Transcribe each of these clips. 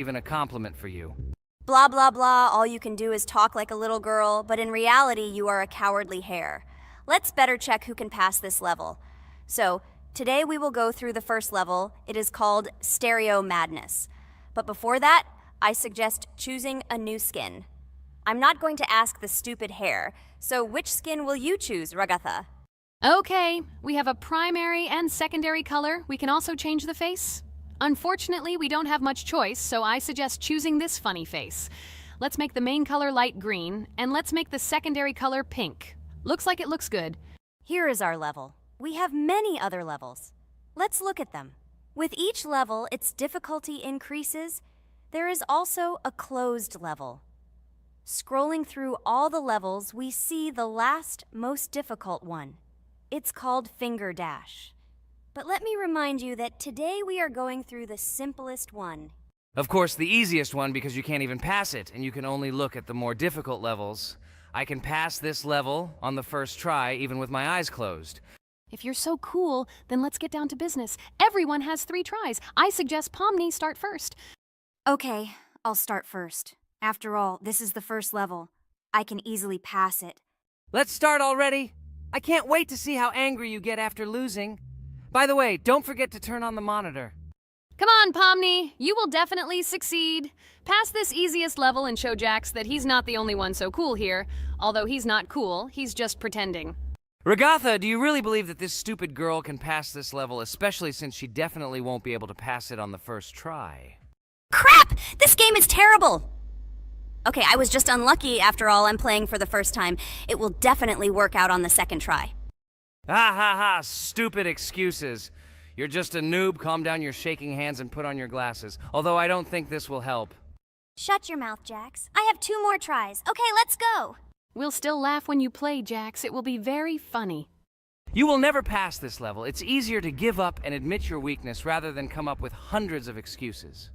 even a compliment for you. Blah, blah, blah, all you can do is talk like a little girl, but in reality, you are a cowardly hare. Let's better check who can pass this level. So, today we will go through the first level. It is called Stereo Madness. But before that, I suggest choosing a new skin. I'm not going to ask the stupid hare, so which skin will you choose, Ragatha? Okay, we have a primary and secondary color. We can also change the face. Unfortunately, we don't have much choice, so I suggest choosing this funny face. Let's make the main color light green, and let's make the secondary color pink. Looks like it looks good. Here is our level. We have many other levels. Let's look at them. With each level, its difficulty increases. There is also a closed level. Scrolling through all the levels, we see the last, most difficult one. It's called Finger Dash. But let me remind you that today we are going through the simplest one. Of course, the easiest one because you can't even pass it, and you can only look at the more difficult levels. I can pass this level on the first try, even with my eyes closed. If you're so cool, then let's get down to business. Everyone has 3 tries. I suggest Pomni start first. Okay, I'll start first. After all, this is the first level. I can easily pass it. Let's start already! I can't wait to see how angry you get after losing. By the way, don't forget to turn on the monitor. Come on, Pomni. You will definitely succeed. Pass this easiest level and show Jax that he's not the only one so cool here. Although he's not cool, he's just pretending. Ragatha, do you really believe that this stupid girl can pass this level, especially since she definitely won't be able to pass it on the first try? Crap! This game is terrible! Okay, I was just unlucky. After all, I'm playing for the first time. It will definitely work out on the second try. Ha ha ha, stupid excuses. You're just a noob, calm down your shaking hands and put on your glasses. Although I don't think this will help. Shut your mouth, Jax. I have 2 more tries. Okay, let's go! We'll still laugh when you play, Jax. It will be very funny. You will never pass this level. It's easier to give up and admit your weakness rather than come up with hundreds of excuses.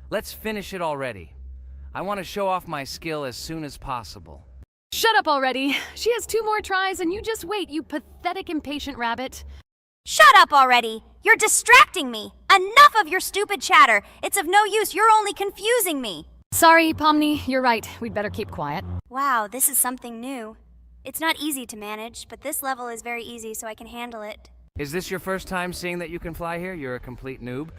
Let's finish it already. I want to show off my skill as soon as possible. Shut up already. She has 2 more tries and you just wait, you pathetic impatient rabbit. Shut up already! You're distracting me! Enough of your stupid chatter! It's of no use, you're only confusing me! Sorry, Pomni, you're right. We'd better keep quiet. Wow, this is something new. It's not easy to manage, but this level is very easy, so I can handle it. Is this your first time seeing that you can fly here? You're a complete noob.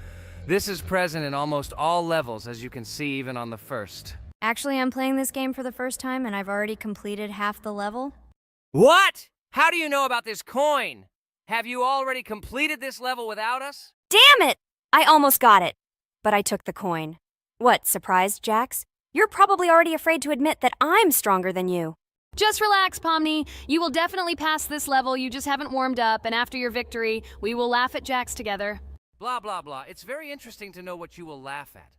This is present in almost all levels, as you can see even on the first. Actually, I'm playing this game for the first time, and I've already completed half the level. What? How do you know about this coin? Have you already completed this level without us? Damn it! I almost got it, but I took the coin. What, surprised, Jax? You're probably already afraid to admit that I'm stronger than you. Just relax, Pomni. You will definitely pass this level. You just haven't warmed up, and after your victory, we will laugh at Jax together. Blah, blah, blah. It's very interesting to know what you will laugh at.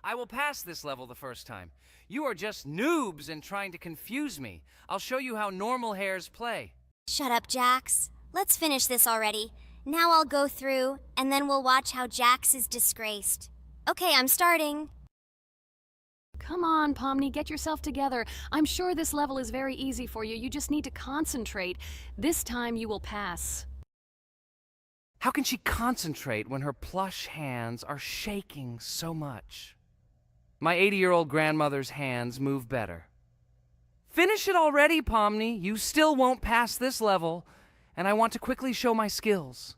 I will pass this level the first time. You are just noobs and trying to confuse me. I'll show you how normal hares play. Shut up, Jax. Let's finish this already. Now I'll go through, and then we'll watch how Jax is disgraced. Okay, I'm starting. Come on, Pomni, get yourself together. I'm sure this level is very easy for you. You just need to concentrate. This time you will pass. How can she concentrate when her plush hands are shaking so much? My 80-year-old grandmother's hands move better. Finish it already, Pomni. You still won't pass this level, and I want to quickly show my skills.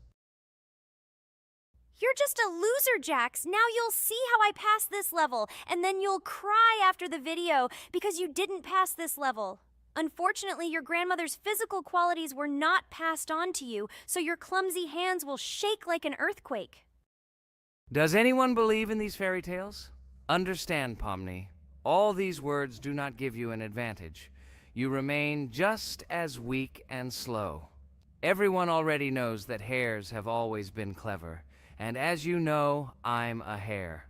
You're just a loser, Jax. Now you'll see how I pass this level, and then you'll cry after the video because you didn't pass this level. Unfortunately, your grandmother's physical qualities were not passed on to you, so your clumsy hands will shake like an earthquake. Does anyone believe in these fairy tales? Understand, Pomni. All these words do not give you an advantage. You remain just as weak and slow. Everyone already knows that hares have always been clever. And as you know, I'm a hare.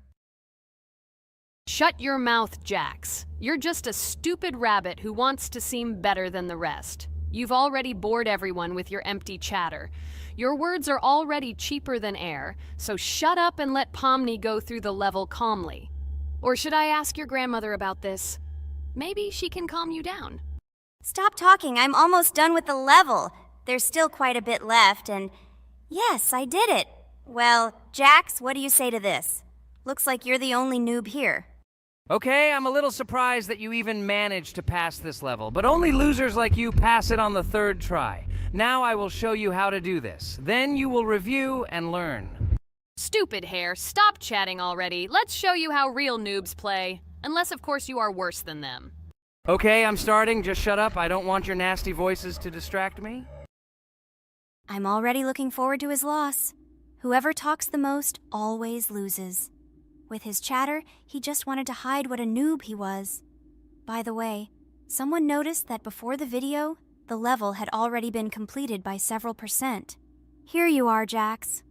Shut your mouth, Jax. You're just a stupid rabbit who wants to seem better than the rest. You've already bored everyone with your empty chatter. Your words are already cheaper than air, so shut up and let Pomni go through the level calmly. Or should I ask your grandmother about this? Maybe she can calm you down. Stop talking. I'm almost done with the level. There's still quite a bit left, and yes, I did it. Well, Jax, what do you say to this? Looks like you're the only noob here. Okay, I'm a little surprised that you even managed to pass this level, but only losers like you pass it on the third try. Now I will show you how to do this. Then you will review and learn. Stupid hair, stop chatting already. Let's show you how real noobs play. Unless, of course, you are worse than them. Okay, I'm starting. Just shut up. I don't want your nasty voices to distract me. I'm already looking forward to his loss. Whoever talks the most always loses. With his chatter, he just wanted to hide what a noob he was. By the way, someone noticed that before the video, the level had already been completed by several %. Here you are, Jax.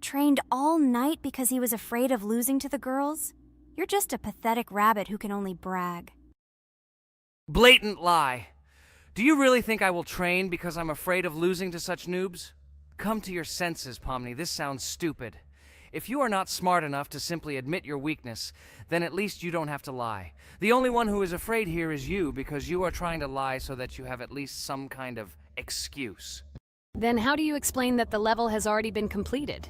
Trained all night because he was afraid of losing to the girls? You're just a pathetic rabbit who can only brag. Blatant lie. Do you really think I will train because I'm afraid of losing to such noobs? Come to your senses, Pomni. This sounds stupid. If you are not smart enough to simply admit your weakness, then at least you don't have to lie. The only one who is afraid here is you, because you are trying to lie so that you have at least some kind of excuse. Then how do you explain that the level has already been completed?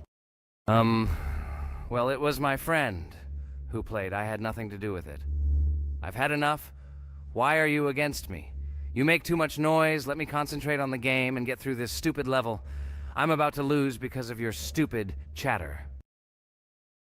Well, it was my friend who played. I had nothing to do with it. I've had enough. Why are you against me? You make too much noise. Let me concentrate on the game and get through this stupid level. I'm about to lose because of your stupid chatter.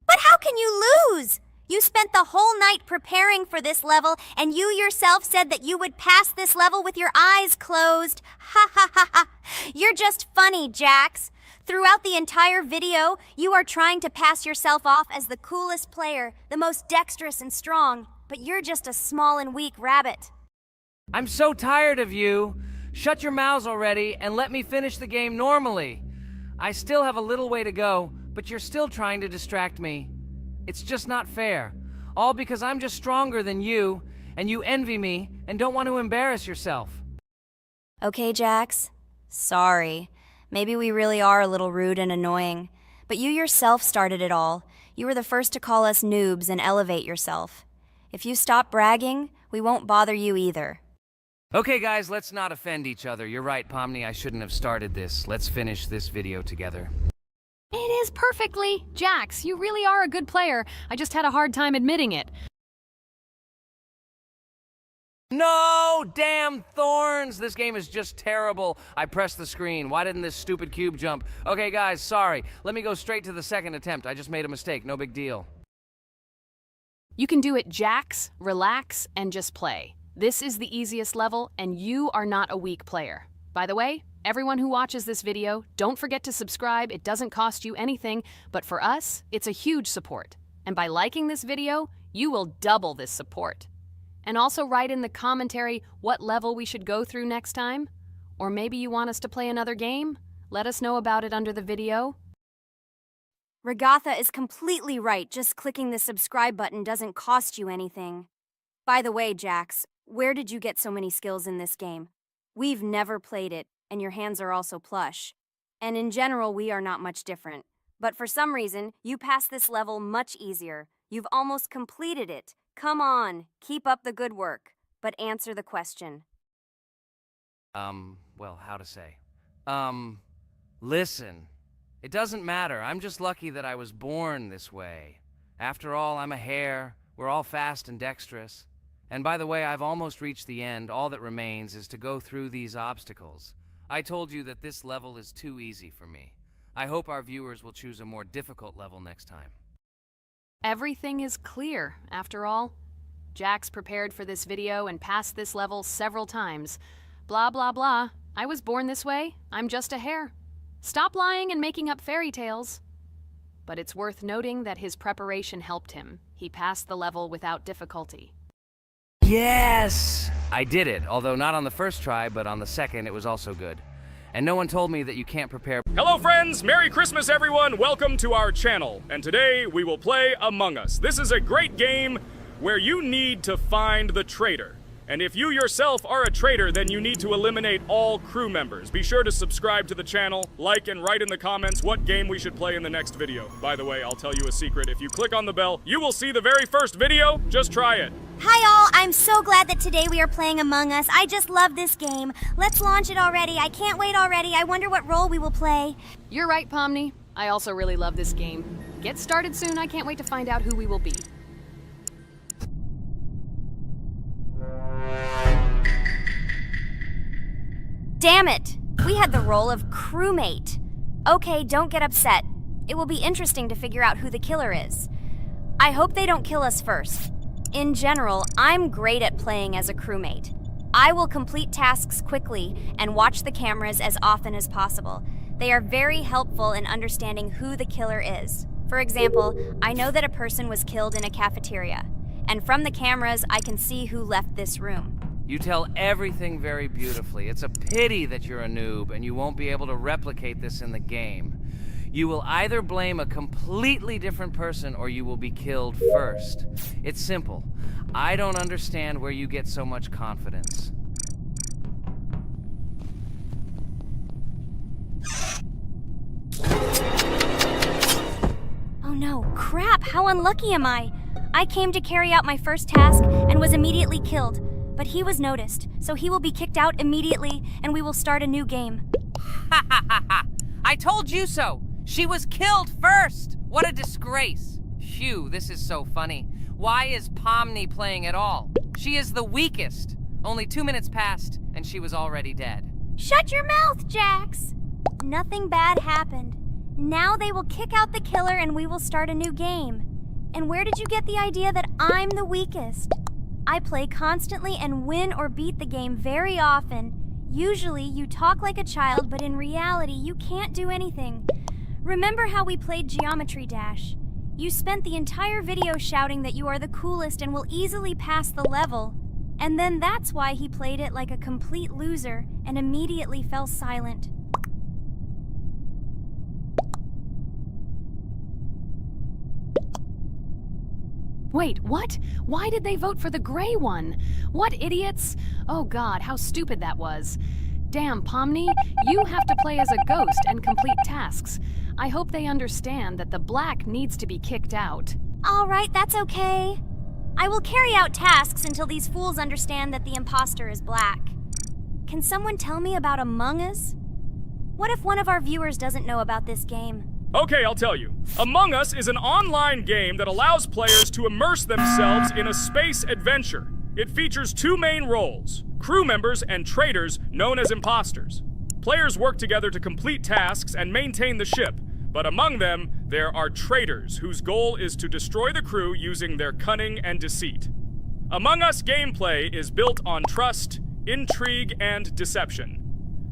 But how can you lose? You spent the whole night preparing for this level, and you yourself said that you would pass this level with your eyes closed. Ha ha ha ha. You're just funny, Jax. Throughout the entire video, you are trying to pass yourself off as the coolest player, the most dexterous and strong, but you're just a small and weak rabbit. I'm so tired of you. Shut your mouths already and let me finish the game normally. I still have a little way to go, but you're still trying to distract me. It's just not fair. All because I'm just stronger than you, and you envy me and don't want to embarrass yourself. Okay, Jax. Sorry. Maybe we really are a little rude and annoying. But you yourself started it all. You were the first to call us noobs and elevate yourself. If you stop bragging, we won't bother you either. Okay, guys, let's not offend each other. You're right, Pomni, I shouldn't have started this. Let's finish this video together. It is perfectly. Jax, you really are a good player. I just had a hard time admitting it. No! Damn thorns! This game is just terrible. I pressed the screen. Why didn't this stupid cube jump? Okay, guys, sorry. Let me go straight to the second attempt. I just made a mistake. No big deal. You can do it, Jax, relax, and just play. This is the easiest level, and you are not a weak player. By the way, everyone who watches this video, don't forget to subscribe. It doesn't cost you anything, but for us, it's a huge support. And by liking this video, you will double this support. And also write in the commentary what level we should go through next time. Or maybe you want us to play another game? Let us know about it under the video. Regatha is completely right. Just clicking the subscribe button doesn't cost you anything. By the way, Jax, where did you get so many skills in this game? We've never played it, and your hands are also plush. And in general, we are not much different. But for some reason, you passed this level much easier. You've almost completed it. Come on, keep up the good work, but answer the question. Well, how to say? Listen. It doesn't matter. I'm just lucky that I was born this way. After all, I'm a hare. We're all fast and dexterous. And by the way, I've almost reached the end. All that remains is to go through these obstacles. I told you that this level is too easy for me. I hope our viewers will choose a more difficult level next time. Everything is clear, after all. Jax prepared for this video and passed this level several times. Blah, blah, blah. I was born this way. I'm just a hare. Stop lying and making up fairy tales. But it's worth noting that his preparation helped him. He passed the level without difficulty. Yes! I did it, although not on the first try, but on the second it was also good. And no one told me that you can't prepare. Hello friends, Merry Christmas everyone, welcome to our channel. And today we will play Among Us. This is a great game where you need to find the traitor. And if you yourself are a traitor, then you need to eliminate all crew members. Be sure to subscribe to the channel, like and write in the comments what game we should play in the next video. By the way, I'll tell you a secret. If you click on the bell, you will see the very first video. Just try it. Hi all, I'm so glad that today we are playing Among Us. I just love this game. Let's launch it already. I can't wait already. I wonder what role we will play. You're right, Pomni. I also really love this game. Get started soon. I can't wait to find out who we will be. Damn it! We had the role of crewmate. Okay, don't get upset. It will be interesting to figure out who the killer is. I hope they don't kill us first. In general, I'm great at playing as a crewmate. I will complete tasks quickly and watch the cameras as often as possible. They are very helpful in understanding who the killer is. For example, I know that a person was killed in a cafeteria, and from the cameras, I can see who left this room. You tell everything very beautifully. It's a pity that you're a noob and you won't be able to replicate this in the game. You will either blame a completely different person or you will be killed first. It's simple. I don't understand where you get so much confidence. Oh no, crap, how unlucky am I? I came to carry out my first task and was immediately killed, but he was noticed, so he will be kicked out immediately and we will start a new game. Ha ha ha ha! I told you so! She was killed first! What a disgrace! Phew, this is so funny. Why is Pomni playing at all? She is the weakest. Only 2 minutes passed, and she was already dead. Shut your mouth, Jax! Nothing bad happened. Now they will kick out the killer and we will start a new game. And where did you get the idea that I'm the weakest? I play constantly and win or beat the game very often. Usually you talk like a child, but in reality you can't do anything. Remember how we played Geometry Dash? You spent the entire video shouting that you are the coolest and will easily pass the level. And then that's why he played it like a complete loser and immediately fell silent. Wait, what? Why did they vote for the gray one? What idiots? Oh god, how stupid that was. Damn, Pomni, you have to play as a ghost and complete tasks. I hope they understand that the black needs to be kicked out. All right, that's okay. I will carry out tasks until these fools understand that the imposter is black. Can someone tell me about Among Us? What if one of our viewers doesn't know about this game? Okay, I'll tell you. Among Us is an online game that allows players to immerse themselves in a space adventure. It features 2 main roles, crew members and traitors known as imposters. Players work together to complete tasks and maintain the ship, but among them, there are traitors whose goal is to destroy the crew using their cunning and deceit. Among Us gameplay is built on trust, intrigue, and deception.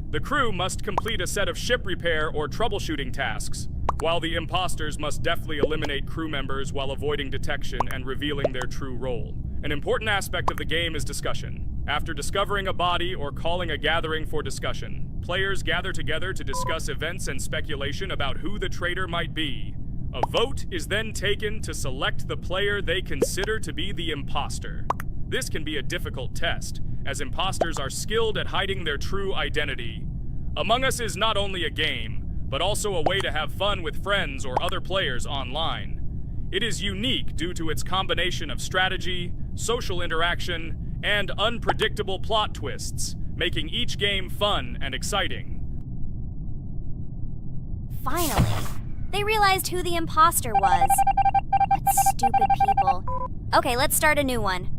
The crew must complete a set of ship repair or troubleshooting tasks, while the imposters must deftly eliminate crew members while avoiding detection and revealing their true role. An important aspect of the game is discussion. After discovering a body or calling a gathering for discussion, players gather together to discuss events and speculation about who the traitor might be. A vote is then taken to select the player they consider to be the imposter. This can be a difficult test, as imposters are skilled at hiding their true identity. Among Us is not only a game, but also a way to have fun with friends or other players online. It is unique due to its combination of strategy, social interaction, and unpredictable plot twists, making each game fun and exciting. Finally, they realized who the imposter was. What stupid people. Okay, let's start a new one.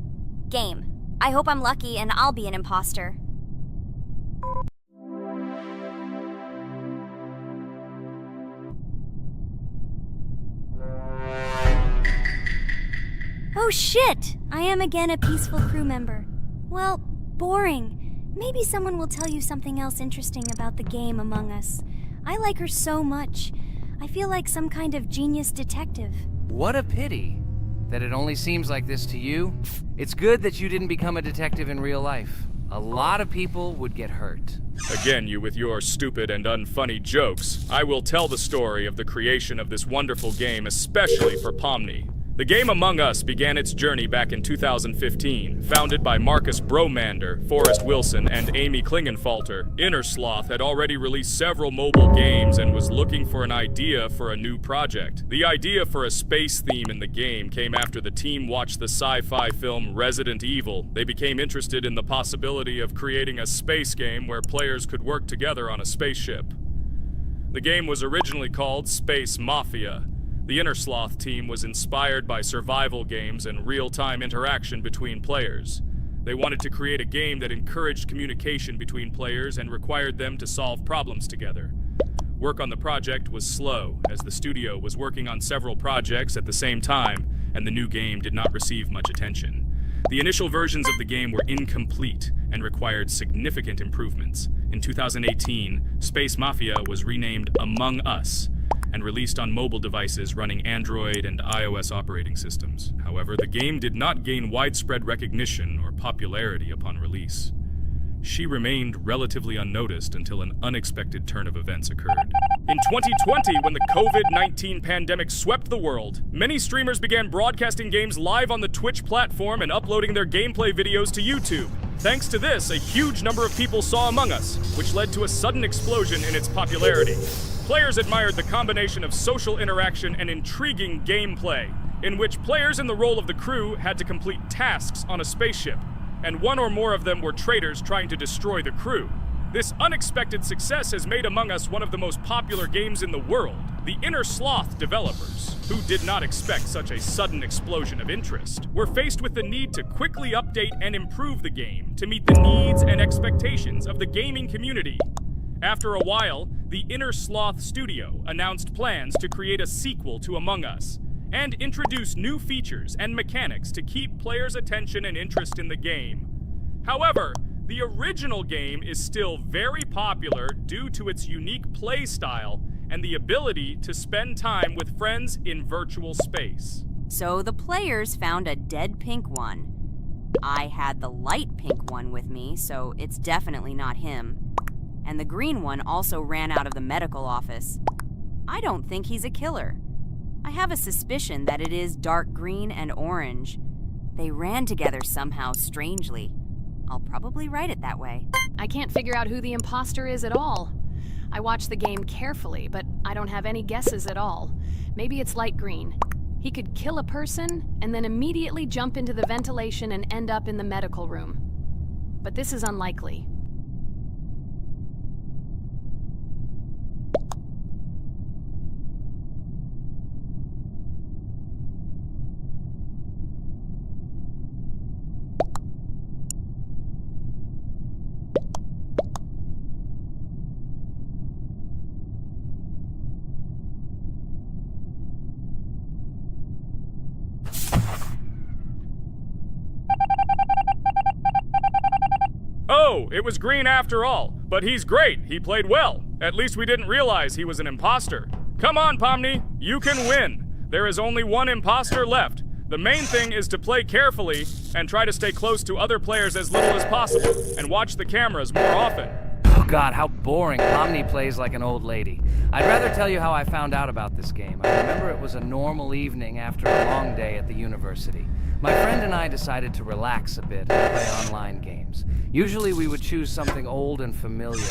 Game. I hope I'm lucky and I'll be an imposter. Oh shit! I am again a peaceful crew member. Well, boring. Maybe someone will tell you something else interesting about the game Among Us. I like her so much. I feel like some kind of genius detective. What a pity that it only seems like this to you. It's good that you didn't become a detective in real life. A lot of people would get hurt. Again, you with your stupid and unfunny jokes. I will tell the story of the creation of this wonderful game, especially for Pomni. The game Among Us began its journey back in 2015. Founded by Marcus Bromander, Forrest Wilson, and Amy Klingenfalter, Innersloth had already released several mobile games and was looking for an idea for a new project. The idea for a space theme in the game came after the team watched the sci-fi film Resident Evil. They became interested in the possibility of creating a space game where players could work together on a spaceship. The game was originally called Space Mafia. The Innersloth team was inspired by survival games and real-time interaction between players. They wanted to create a game that encouraged communication between players and required them to solve problems together. Work on the project was slow, as the studio was working on several projects at the same time, and the new game did not receive much attention. The initial versions of the game were incomplete and required significant improvements. In 2018, Space Mafia was renamed Among Us and released on mobile devices running Android and iOS operating systems. However, the game did not gain widespread recognition or popularity upon release. She remained relatively unnoticed until an unexpected turn of events occurred. In 2020, when the COVID-19 pandemic swept the world, many streamers began broadcasting games live on the Twitch platform and uploading their gameplay videos to YouTube. Thanks to this, a huge number of people saw Among Us, which led to a sudden explosion in its popularity. Players admired the combination of social interaction and intriguing gameplay, in which players in the role of the crew had to complete tasks on a spaceship, and one or more of them were traitors trying to destroy the crew. This unexpected success has made Among Us one of the most popular games in the world. The Inner Sloth developers, who did not expect such a sudden explosion of interest, were faced with the need to quickly update and improve the game to meet the needs and expectations of the gaming community. After a while, the Inner Sloth studio announced plans to create a sequel to Among Us and introduce new features and mechanics to keep players' attention and interest in the game. However, the original game is still very popular due to its unique play style and the ability to spend time with friends in virtual space. So the players found a dead pink one. I had the light pink one with me, so it's definitely not him. And the green one also ran out of the medical office. I don't think he's a killer. I have a suspicion that it is dark green and orange. They ran together somehow strangely. I'll probably write it that way. I can't figure out who the imposter is at all. I watched the game carefully, but I don't have any guesses at all. Maybe it's light green. He could kill a person and then immediately jump into the ventilation and end up in the medical room. But this is unlikely. Oh, it was green after all. But he's great. He played well. At least we didn't realize he was an imposter. Come on, Pomni. You can win. There is only one imposter left. The main thing is to play carefully and try to stay close to other players as little as possible and watch the cameras more often. Oh God, how boring. Pomni plays like an old lady. I'd rather tell you how I found out about this game. I remember it was a normal evening after a long day at the university. My friend and I decided to relax a bit and play online games. Usually we would choose something old and familiar,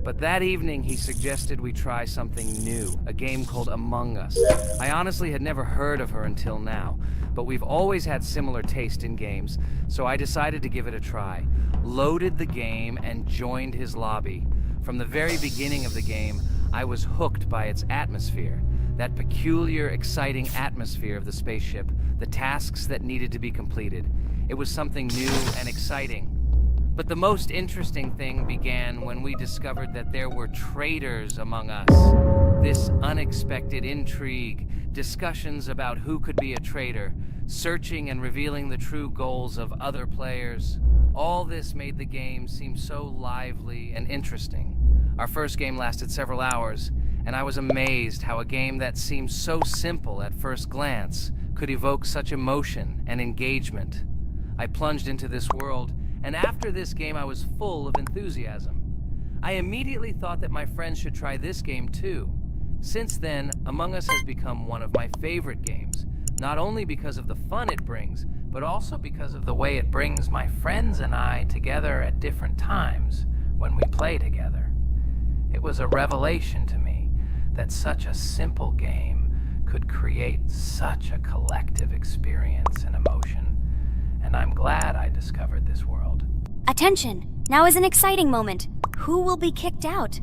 but that evening he suggested we try something new, a game called Among Us. I honestly had never heard of her until now, but we've always had similar taste in games, so I decided to give it a try. Loaded the game and joined his lobby. From the very beginning of the game, I was hooked by its atmosphere. That peculiar, exciting atmosphere of the spaceship, the tasks that needed to be completed. It was something new and exciting. But the most interesting thing began when we discovered that there were traitors among us. This unexpected intrigue, discussions about who could be a traitor, searching and revealing the true goals of other players. All this made the game seem so lively and interesting. Our first game lasted several hours, and I was amazed how a game that seemed so simple at first glance could evoke such emotion and engagement. I plunged into this world, and after this game I was full of enthusiasm. I immediately thought that my friends should try this game too. Since then, Among Us has become one of my favorite games, not only because of the fun it brings, but also because of the way it brings my friends and I together at different times when we play together. It was a revelation to me that such a simple game could create such a collective experience and emotion, and I'm glad I discovered this world. Attention! Now is an exciting moment. Who will be kicked out?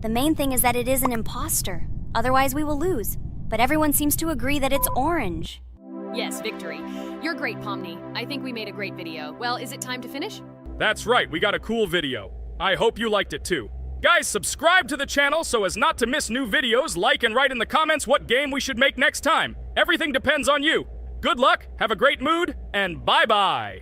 The main thing is that it is an imposter. Otherwise we will lose. But everyone seems to agree that it's orange. Yes, victory. You're great, Pomni. I think we made a great video. Well, is it time to finish? That's right, we got a cool video. I hope you liked it too. Guys, subscribe to the channel so as not to miss new videos, like and write in the comments what game we should make next time. Everything depends on you. Good luck, have a great mood, and bye-bye.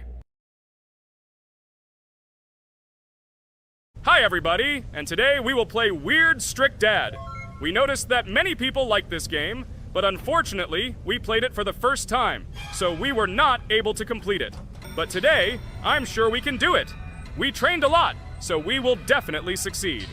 Hi everybody, and today we will play Weird Strict Dad. We noticed that many people like this game, but unfortunately, we played it for the first time, so we were not able to complete it. But today, I'm sure we can do it. We trained a lot, so we will definitely succeed.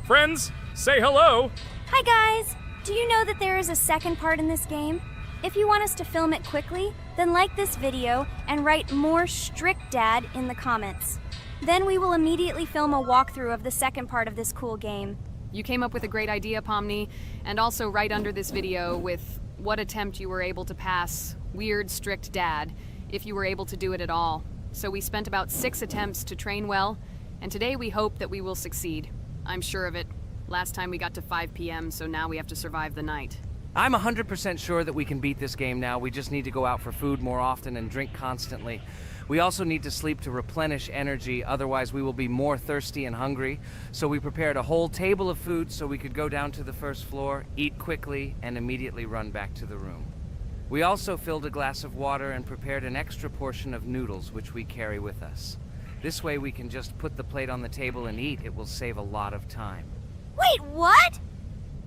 Friends, say hello. Hi guys! Do you know that there is a second part in this game? If you want us to film it quickly, then like this video and write more Strict Dad in the comments. Then we will immediately film a walkthrough of the second part of this cool game. You came up with a great idea, Pomni, and also right under this video with what attempt you were able to pass Weird Strict Dad, if you were able to do it at all. So we spent about 6 attempts to train well, and today we hope that we will succeed. I'm sure of it. Last time we got to 5 p.m., so now we have to survive the night. I'm 100% sure that we can beat this game now. We just need to go out for food more often and drink constantly. We also need to sleep to replenish energy, otherwise we will be more thirsty and hungry. So we prepared a whole table of food so we could go down to the first floor, eat quickly, and immediately run back to the room. We also filled a glass of water and prepared an extra portion of noodles, which we carry with us. This way we can just put the plate on the table and eat. It will save a lot of time. Wait, what?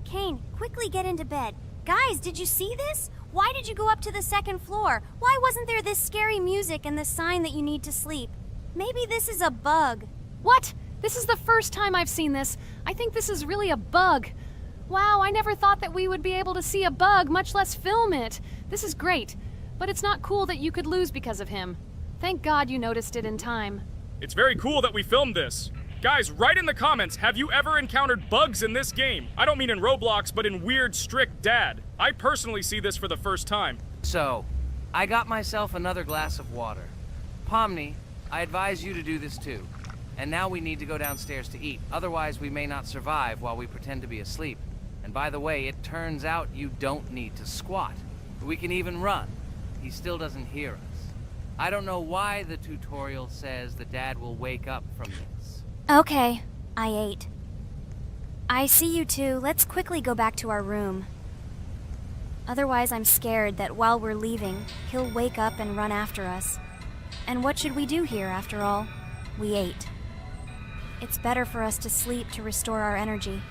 Kane, quickly get into bed. Guys, did you see this? Why did you go up to the second floor? Why wasn't there this scary music and the sign that you need to sleep? Maybe this is a bug. What? This is the first time I've seen this. I think this is really a bug. Wow, I never thought that we would be able to see a bug, much less film it. This is great, but it's not cool that you could lose because of him. Thank God you noticed it in time. It's very cool that we filmed this. Guys, write in the comments, have you ever encountered bugs in this game? I don't mean in Roblox, but in Weird Strict Dad. I personally see this for the first time. So, I got myself another glass of water. Pomni, I advise you to do this too. And now we need to go downstairs to eat. Otherwise, we may not survive while we pretend to be asleep. And by the way, it turns out you don't need to squat. We can even run. He still doesn't hear us. I don't know why the tutorial says that Dad will wake up from this. Okay, I ate. I see you two. Let's quickly go back to our room. Otherwise, I'm scared that while we're leaving, he'll wake up and run after us. And what should we do here, after all? We ate. It's better for us to sleep to restore our energy.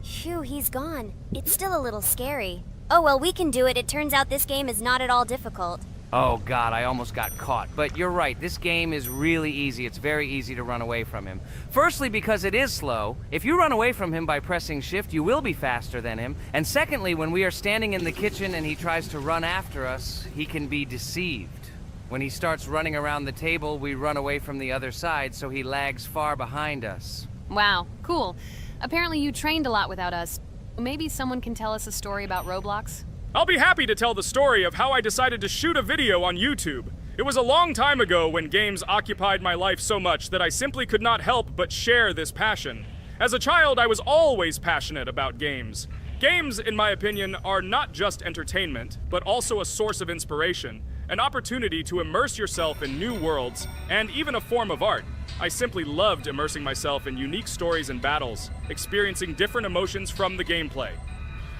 Phew, he's gone. It's still a little scary. Oh well, we can do it. It turns out this game is not at all difficult. Oh God, I almost got caught. But you're right, this game is really easy. It's very easy to run away from him. Firstly, because it is slow. If you run away from him by pressing shift, you will be faster than him. And secondly, when we are standing in the kitchen and he tries to run after us, he can be deceived. When he starts running around the table, we run away from the other side, so he lags far behind us. Wow, cool. Apparently you trained a lot without us. Maybe someone can tell us a story about Roblox? I'll be happy to tell the story of how I decided to shoot a video on YouTube. It was a long time ago when games occupied my life so much that I simply could not help but share this passion. As a child, I was always passionate about games. Games, in my opinion, are not just entertainment, but also a source of inspiration, an opportunity to immerse yourself in new worlds, and even a form of art. I simply loved immersing myself in unique stories and battles, experiencing different emotions from the gameplay.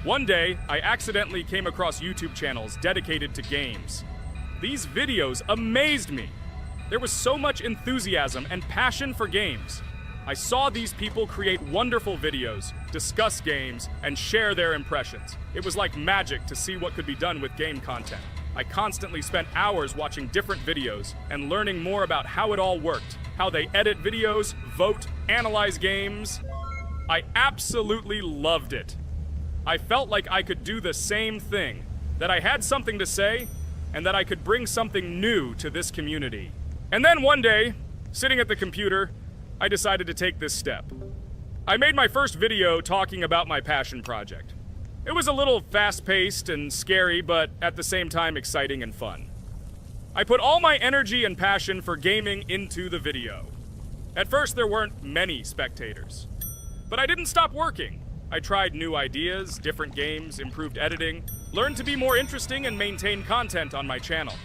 One day, I accidentally came across YouTube channels dedicated to games. These videos amazed me. There was so much enthusiasm and passion for games. I saw these people create wonderful videos, discuss games, and share their impressions. It was like magic to see what could be done with game content. I constantly spent hours watching different videos and learning more about how it all worked, how they edit videos, vote, analyze games. I absolutely loved it. I felt like I could do the same thing, that I had something to say, and that I could bring something new to this community. And then one day, sitting at the computer, I decided to take this step. I made my first video talking about my passion project. It was a little fast-paced and scary, but at the same time exciting and fun. I put all my energy and passion for gaming into the video. At first, there weren't many spectators. But I didn't stop working. I tried new ideas, different games, improved editing, learned to be more interesting, and maintain content on my channel.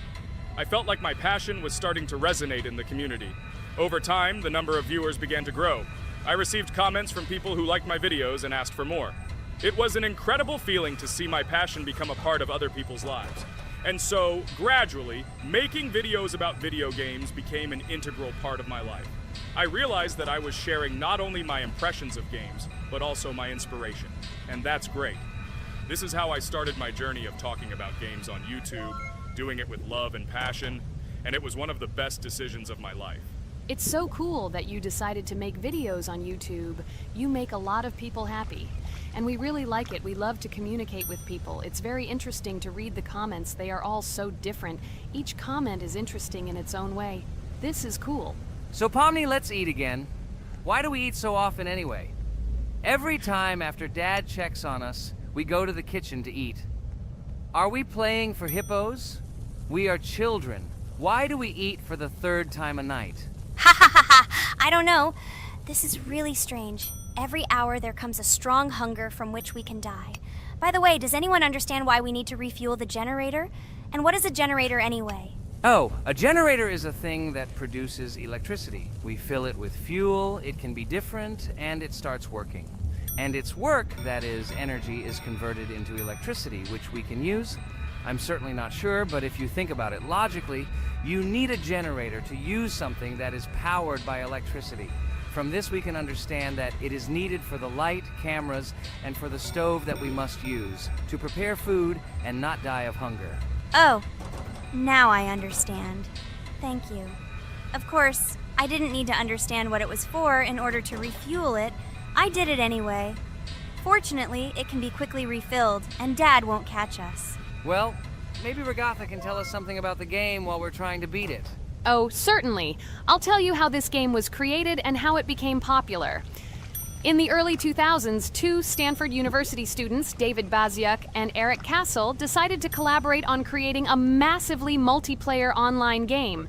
I felt like my passion was starting to resonate in the community. Over time, the number of viewers began to grow. I received comments from people who liked my videos and asked for more. It was an incredible feeling to see my passion become a part of other people's lives. And so, gradually, making videos about video games became an integral part of my life. I realized that I was sharing not only my impressions of games, but also my inspiration. And that's great. This is how I started my journey of talking about games on YouTube, doing it with love and passion, and it was one of the best decisions of my life. It's so cool that you decided to make videos on YouTube. You make a lot of people happy. And we really like it. We love to communicate with people. It's very interesting to read the comments. They are all so different. Each comment is interesting in its own way. This is cool. So Pomni, let's eat again. Why do we eat so often anyway? Every time after Dad checks on us, we go to the kitchen to eat. Are we playing for hippos? We are children. Why do we eat for the third time a night? Ha ha ha ha! I don't know. This is really strange. Every hour there comes a strong hunger from which we can die. By the way, does anyone understand why we need to refuel the generator? And what is a generator anyway? Oh, a generator is a thing that produces electricity. We fill it with fuel, it can be different, and it starts working. And its work, that is, energy, is converted into electricity, which we can use. I'm certainly not sure, but if you think about it logically, you need a generator to use something that is powered by electricity. From this we can understand that it is needed for the light, cameras, and for the stove that we must use to prepare food and not die of hunger. Oh, now I understand. Thank you. Of course, I didn't need to understand what it was for in order to refuel it. I did it anyway. Fortunately, it can be quickly refilled, and Dad won't catch us. Well, maybe Regatha can tell us something about the game while we're trying to beat it. Oh, certainly. I'll tell you how this game was created and how it became popular. In the early 2000s, two Stanford University students, David Baziuk and Eric Castle, decided to collaborate on creating a massively multiplayer online game.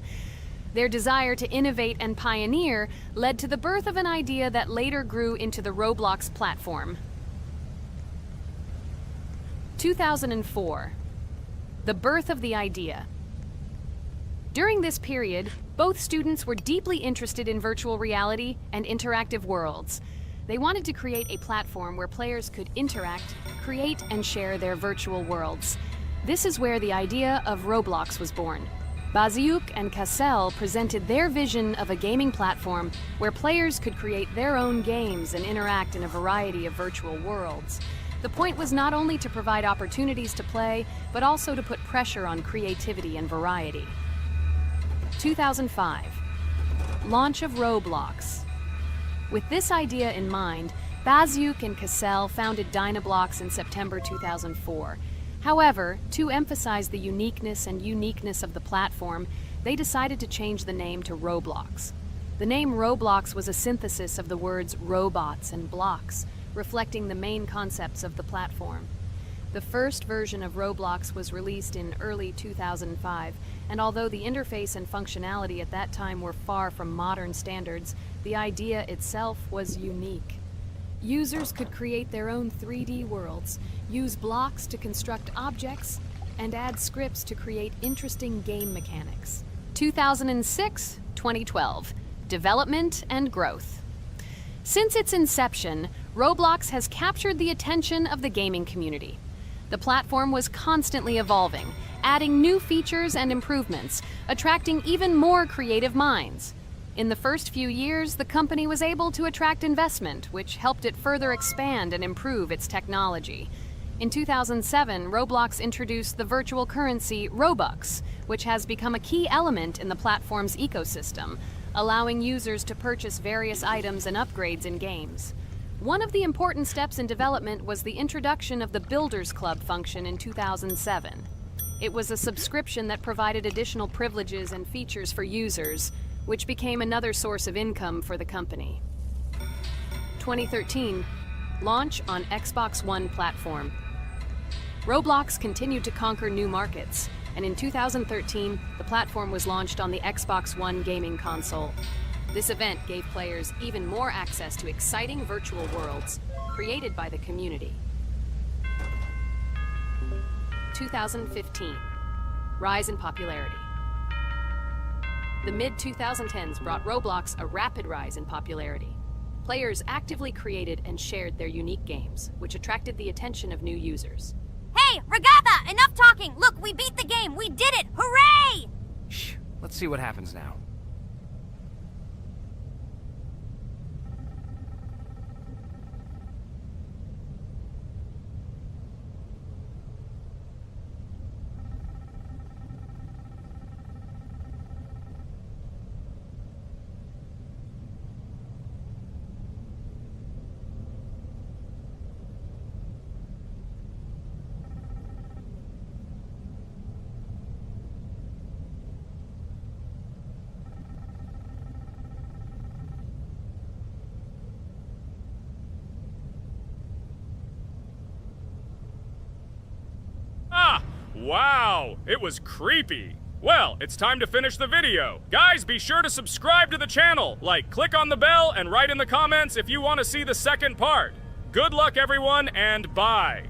Their desire to innovate and pioneer led to the birth of an idea that later grew into the Roblox platform. 2004. The birth of the idea. During this period, both students were deeply interested in virtual reality and interactive worlds. They wanted to create a platform where players could interact, create, and share their virtual worlds. This is where the idea of Roblox was born. Baziuk and Cassell presented their vision of a gaming platform where players could create their own games and interact in a variety of virtual worlds. The point was not only to provide opportunities to play, but also to put pressure on creativity and variety. 2005. Launch of Roblox. With this idea in mind, Baziuk and Cassell founded Dynablocks in September 2004. However, to emphasize the uniqueness of the platform, they decided to change the name to Roblox. The name Roblox was a synthesis of the words robots and blocks, reflecting the main concepts of the platform. The first version of Roblox was released in early 2005, and although the interface and functionality at that time were far from modern standards, the idea itself was unique. Users could create their own 3D worlds, use blocks to construct objects, and add scripts to create interesting game mechanics. 2006-2012. Development and growth. Since its inception, Roblox has captured the attention of the gaming community. The platform was constantly evolving, adding new features and improvements, attracting even more creative minds. In the first few years, the company was able to attract investment, which helped it further expand and improve its technology. In 2007, Roblox introduced the virtual currency Robux, which has become a key element in the platform's ecosystem, allowing users to purchase various items and upgrades in games. One of the important steps in development was the introduction of the Builders Club function in 2007. It was a subscription that provided additional privileges and features for users. which became another source of income for the company. 2013, launch on Xbox One platform. Roblox continued to conquer new markets, and in 2013, the platform was launched on the Xbox One gaming console. This event gave players even more access to exciting virtual worlds created by the community. 2015, rise in popularity. The mid-2010s brought Roblox a rapid rise in popularity. Players actively created and shared their unique games, which attracted the attention of new users. Hey, Regatha, enough talking! Look, we beat the game! We did it! Hooray! Shh, let's see what happens now. Wow, it was creepy. Well, it's time to finish the video. Guys, be sure to subscribe to the channel, click on the bell, and write in the comments if you want to see the second part. Good luck, everyone, and bye.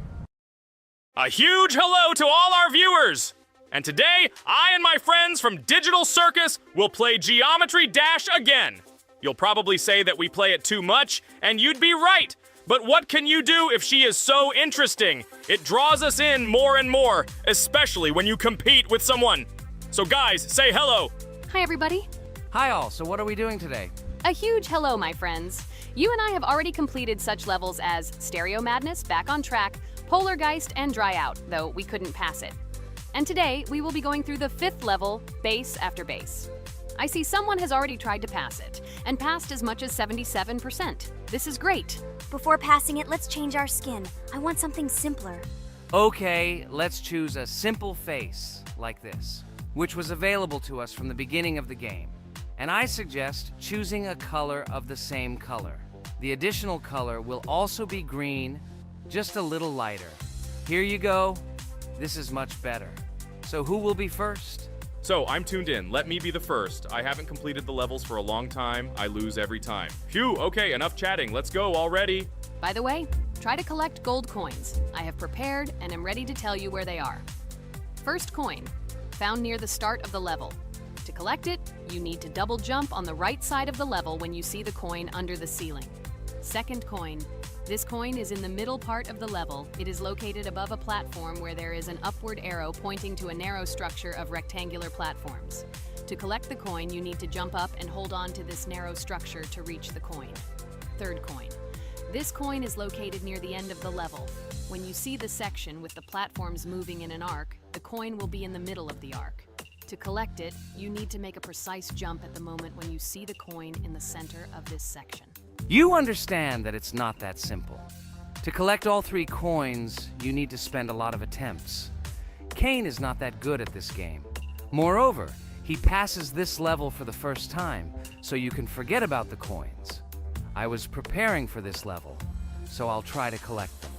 A huge hello to all our viewers! And today, I and my friends from Digital Circus will play Geometry Dash again. You'll probably say that we play it too much, and you'd be right. But what can you do if she is so interesting? It draws us in more and more, especially when you compete with someone. So guys, say hello. Hi, everybody. Hi all, so what are we doing today? A huge hello, my friends. You and I have already completed such levels as Stereo Madness, Back on Track, Polargeist, and Dry Out, though we couldn't pass it. And today, we will be going through the 5th level, Base After Base. I see someone has already tried to pass it, and passed as much as 77%. This is great. Before passing it, let's change our skin. I want something simpler. Okay, let's choose a simple face, like this, which was available to us from the beginning of the game. And I suggest choosing a color of the same color. The additional color will also be green, just a little lighter. Here you go. This is much better. So who will be first? So, I'm tuned in. Let me be the first. I haven't completed the levels for a long time. I lose every time. Phew, okay, enough chatting. Let's go already. By the way, try to collect gold coins. I have prepared and am ready to tell you where they are. First coin, found near the start of the level. To collect it, you need to double jump on the right side of the level when you see the coin under the ceiling. Second coin. This coin is in the middle part of the level. It is located above a platform where there is an upward arrow pointing to a narrow structure of rectangular platforms. To collect the coin, you need to jump up and hold on to this narrow structure to reach the coin. Third coin. This coin is located near the end of the level. When you see the section with the platforms moving in an arc, the coin will be in the middle of the arc. To collect it, you need to make a precise jump at the moment when you see the coin in the center of this section. You understand that it's not that simple. To collect all 3 coins, you need to spend a lot of attempts. Cain is not that good at this game. Moreover, he passes this level for the first time, so you can forget about the coins. I was preparing for this level, so I'll try to collect them.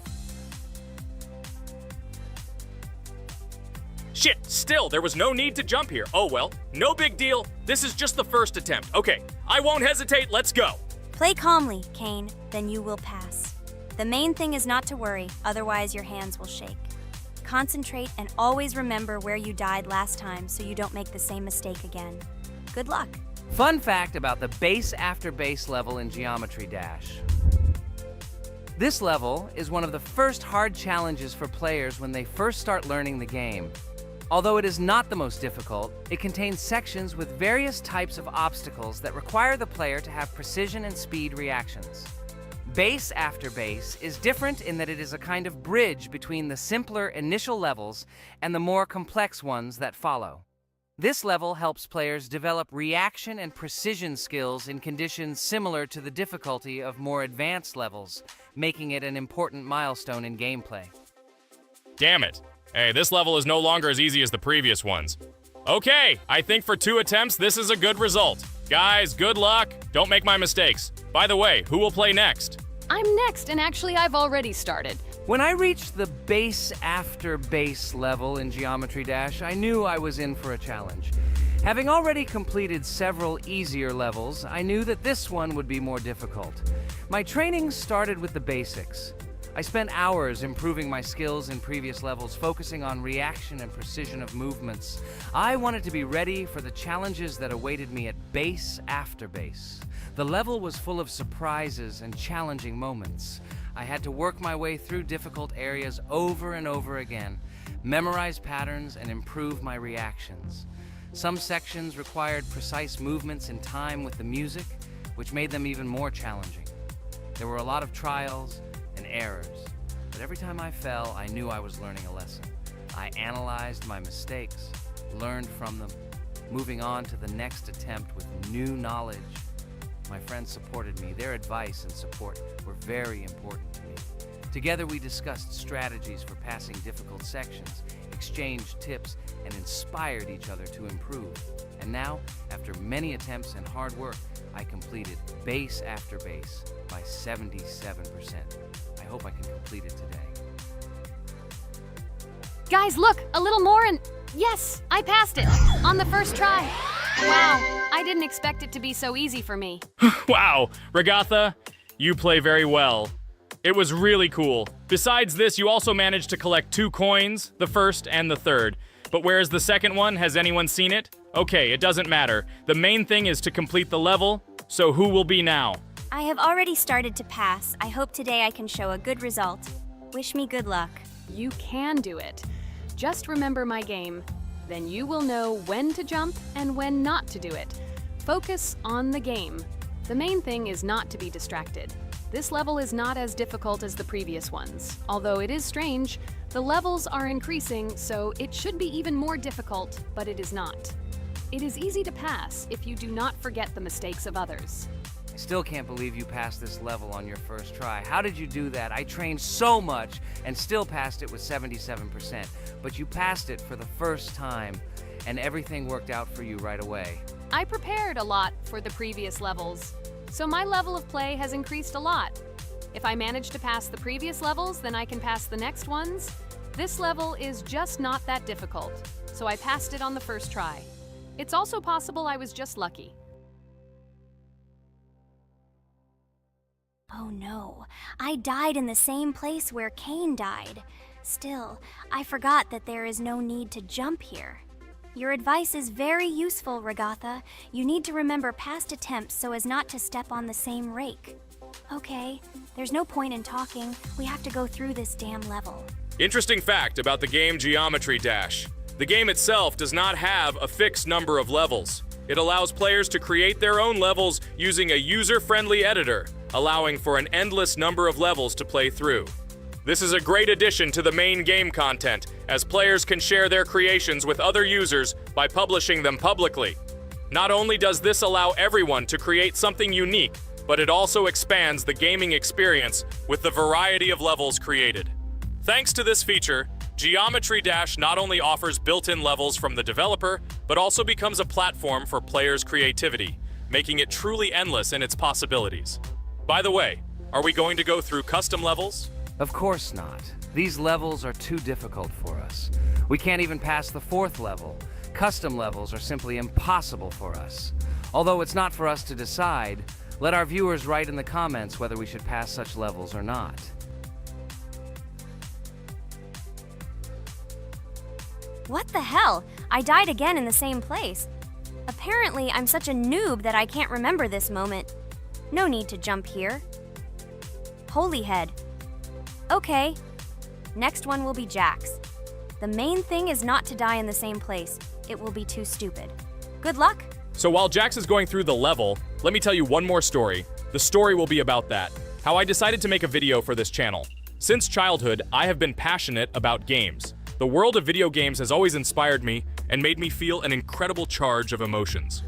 Shit, still, there was no need to jump here. Oh well, no big deal. This is just the first attempt. Okay, I won't hesitate, let's go. Play calmly, Cain, then you will pass. The main thing is not to worry, otherwise your hands will shake. Concentrate and always remember where you died last time so you don't make the same mistake again. Good luck. Fun fact about the Base After Base level in Geometry Dash. This level is one of the first hard challenges for players when they first start learning the game. Although it is not the most difficult, it contains sections with various types of obstacles that require the player to have precision and speed reactions. Base After Base is different in that it is a kind of bridge between the simpler initial levels and the more complex ones that follow. This level helps players develop reaction and precision skills in conditions similar to the difficulty of more advanced levels, making it an important milestone in gameplay. Damn it. Hey, this level is no longer as easy as the previous ones. Okay, I think for 2 attempts, this is a good result. Guys, good luck. Don't make my mistakes. By the way, who will play next? I'm next, and actually I've already started. When I reached the base after base level in Geometry Dash, I knew I was in for a challenge. Having already completed several easier levels, I knew that this one would be more difficult. My training started with the basics. I spent hours improving my skills in previous levels, focusing on reaction and precision of movements. I wanted to be ready for the challenges that awaited me at base after base. The level was full of surprises and challenging moments. I had to work my way through difficult areas over and over again, memorize patterns, and improve my reactions. Some sections required precise movements in time with the music, which made them even more challenging. There were a lot of trials and errors, but every time I fell, I knew I was learning a lesson. I analyzed my mistakes, learned from them, moving on to the next attempt with new knowledge. My friends supported me. Their advice and support were very important to me. Together we discussed strategies for passing difficult sections, exchanged tips, and inspired each other to improve. And now, after many attempts and hard work, I completed base after base by 77%. I hope I can complete it today. Guys, look, a little more and yes, I passed it on the first try. Wow, I didn't expect it to be so easy for me. Wow, Regatha, you play very well. It was really cool. Besides this, you also managed to collect 2 coins, the first and the third. But where's the second one? Has anyone seen it? Okay, it doesn't matter. The main thing is to complete the level, so who will be now? I have already started to pass. I hope today I can show a good result. Wish me good luck. You can do it. Just remember my game. Then you will know when to jump and when not to do it. Focus on the game. The main thing is not to be distracted. This level is not as difficult as the previous ones. Although it is strange, the levels are increasing, so it should be even more difficult, but it is not. It is easy to pass if you do not forget the mistakes of others. I still can't believe you passed this level on your first try. How did you do that? I trained so much and still passed it with 77%. But you passed it for the first time, and everything worked out for you right away. I prepared a lot for the previous levels, so my level of play has increased a lot. If I manage to pass the previous levels, then I can pass the next ones. This level is just not that difficult, so I passed it on the first try. It's also possible I was just lucky. Oh no, I died in the same place where Cain died. Still, I forgot that there is no need to jump here. Your advice is very useful, Regatha. You need to remember past attempts so as not to step on the same rake. Okay, there's no point in talking. We have to go through this damn level. Interesting fact about the game Geometry Dash. The game itself does not have a fixed number of levels. It allows players to create their own levels using a user-friendly editor, allowing for an endless number of levels to play through. This is a great addition to the main game content, as players can share their creations with other users by publishing them publicly. Not only does this allow everyone to create something unique, but it also expands the gaming experience with the variety of levels created. Thanks to this feature, Geometry Dash not only offers built-in levels from the developer, but also becomes a platform for players' creativity, making it truly endless in its possibilities. By the way, are we going to go through custom levels? Of course not. These levels are too difficult for us. We can't even pass the 4th level. Custom levels are simply impossible for us. Although it's not for us to decide, let our viewers write in the comments whether we should pass such levels or not. What the hell? I died again in the same place. Apparently, I'm such a noob that I can't remember this moment. No need to jump here. Holy head. Okay. Next one will be Jax. The main thing is not to die in the same place. It will be too stupid. Good luck. So while Jax is going through the level, let me tell you one more story. The story will be about that, how I decided to make a video for this channel. Since childhood, I have been passionate about games. The world of video games has always inspired me and made me feel an incredible charge of emotions.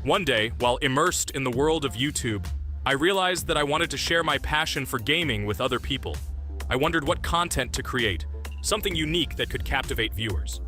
One day, while immersed in the world of YouTube, I realized that I wanted to share my passion for gaming with other people. I wondered what content to create, something unique that could captivate viewers.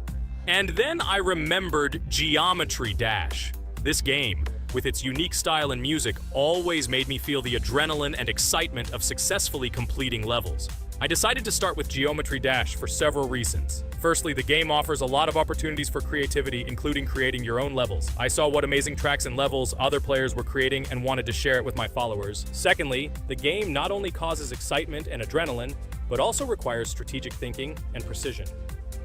And then I remembered Geometry Dash. This game, with its unique style and music, always made me feel the adrenaline and excitement of successfully completing levels. I decided to start with Geometry Dash for several reasons. Firstly, the game offers a lot of opportunities for creativity, including creating your own levels. I saw what amazing tracks and levels other players were creating and wanted to share it with my followers. Secondly, the game not only causes excitement and adrenaline, but also requires strategic thinking and precision.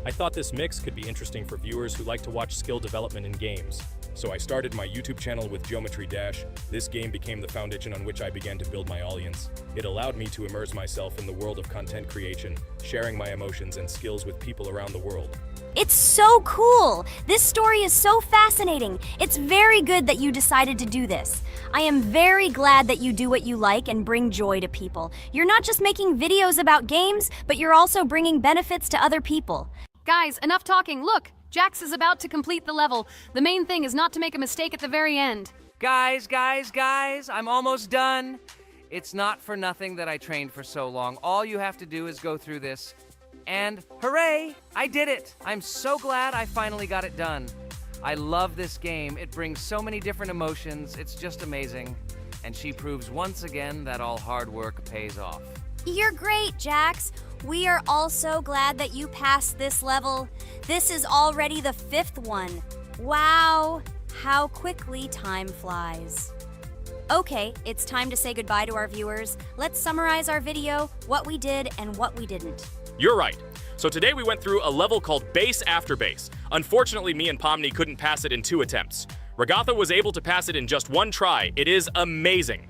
I thought this mix could be interesting for viewers who like to watch skill development in games. So I started my YouTube channel with Geometry Dash. This game became the foundation on which I began to build my audience. It allowed me to immerse myself in the world of content creation, sharing my emotions and skills with people around the world. It's so cool! This story is so fascinating. It's very good that you decided to do this. I am very glad that you do what you like and bring joy to people. You're not just making videos about games, but you're also bringing benefits to other people. Guys, enough talking. Look, Jax is about to complete the level. The main thing is not to make a mistake at the very end. Guys, I'm almost done. It's not for nothing that I trained for so long. All you have to do is go through this. And hooray, I did it. I'm so glad I finally got it done. I love this game. It brings so many different emotions. It's just amazing. And she proves once again that all hard work pays off. You're great, Jax. We are all so glad that you passed this level. This is already the 5th one. Wow, how quickly time flies. Okay, it's time to say goodbye to our viewers. Let's summarize our video, what we did and what we didn't. You're right. So today we went through a level called Base After Base. Unfortunately, me and Pomni couldn't pass it in 2 attempts. Ragatha was able to pass it in just 1 try. It is amazing.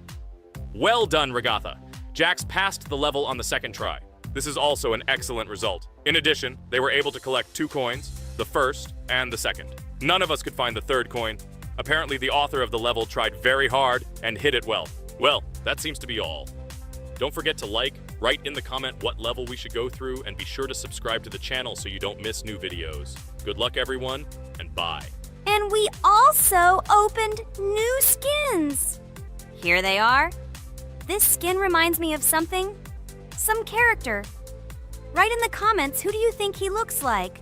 Well done, Ragatha. Jax passed the level on the 2nd try. This is also an excellent result. In addition, they were able to collect 2 coins, the 1st and the 2nd. None of us could find the 3rd coin. Apparently, the author of the level tried very hard and hit it well. Well, that seems to be all. Don't forget to like, write in the comment what level we should go through, and be sure to subscribe to the channel so you don't miss new videos. Good luck, everyone, and bye. And we also opened new skins. Here they are. This skin reminds me of something. Some character. Write in the comments, who do you think he looks like?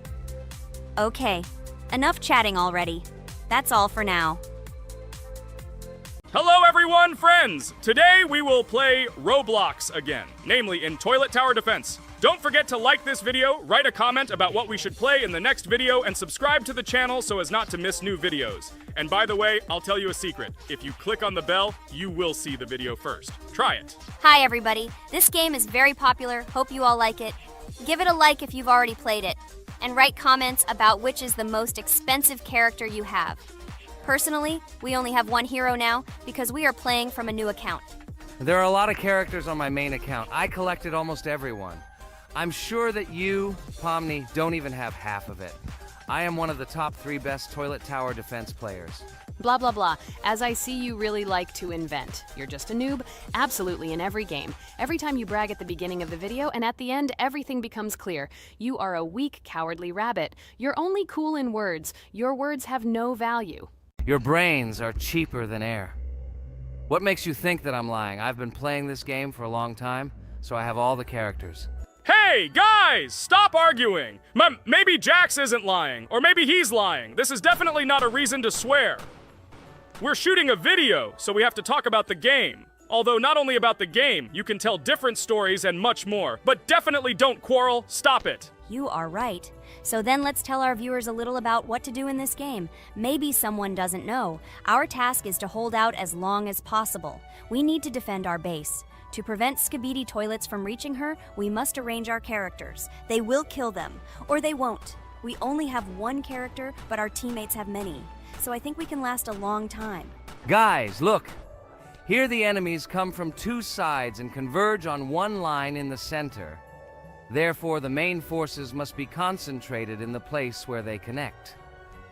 Okay, enough chatting already. That's all for now. Hello everyone, friends! Today we will play Roblox again, namely in Toilet Tower Defense. Don't forget to like this video, write a comment about what we should play in the next video, and subscribe to the channel so as not to miss new videos. And by the way, I'll tell you a secret. If you click on the bell, you will see the video first. Try it. Hi everybody, this game is very popular, hope you all like it. Give it a like if you've already played it, and write comments about which is the most expensive character you have. Personally, we only have 1 hero now because we are playing from a new account. There are a lot of characters on my main account. I collected almost everyone. I'm sure that you, Pomni, don't even have half of it. I am one of the top 3 best Toilet Tower Defense players. Blah, blah, blah. As I see, you really like to invent. You're just a noob, absolutely in every game. Every time you brag at the beginning of the video, and at the end, everything becomes clear. You are a weak, cowardly rabbit. You're only cool in words. Your words have no value. Your brains are cheaper than air. What makes you think that I'm lying? I've been playing this game for a long time, so I have all the characters. Hey, guys! Stop arguing! Maybe Jax isn't lying, or maybe he's lying. This is definitely not a reason to swear. We're shooting a video, so we have to talk about the game. Although not only about the game, you can tell different stories and much more. But definitely don't quarrel. Stop it. You are right. So then let's tell our viewers a little about what to do in this game. Maybe someone doesn't know. Our task is to hold out as long as possible. We need to defend our base. To prevent Skibidi Toilets from reaching her, we must arrange our characters. They will kill them, or they won't. We only have 1 character, but our teammates have many. So I think we can last a long time. Guys, look! Here the enemies come from 2 sides and converge on 1 line in the center. Therefore, the main forces must be concentrated in the place where they connect.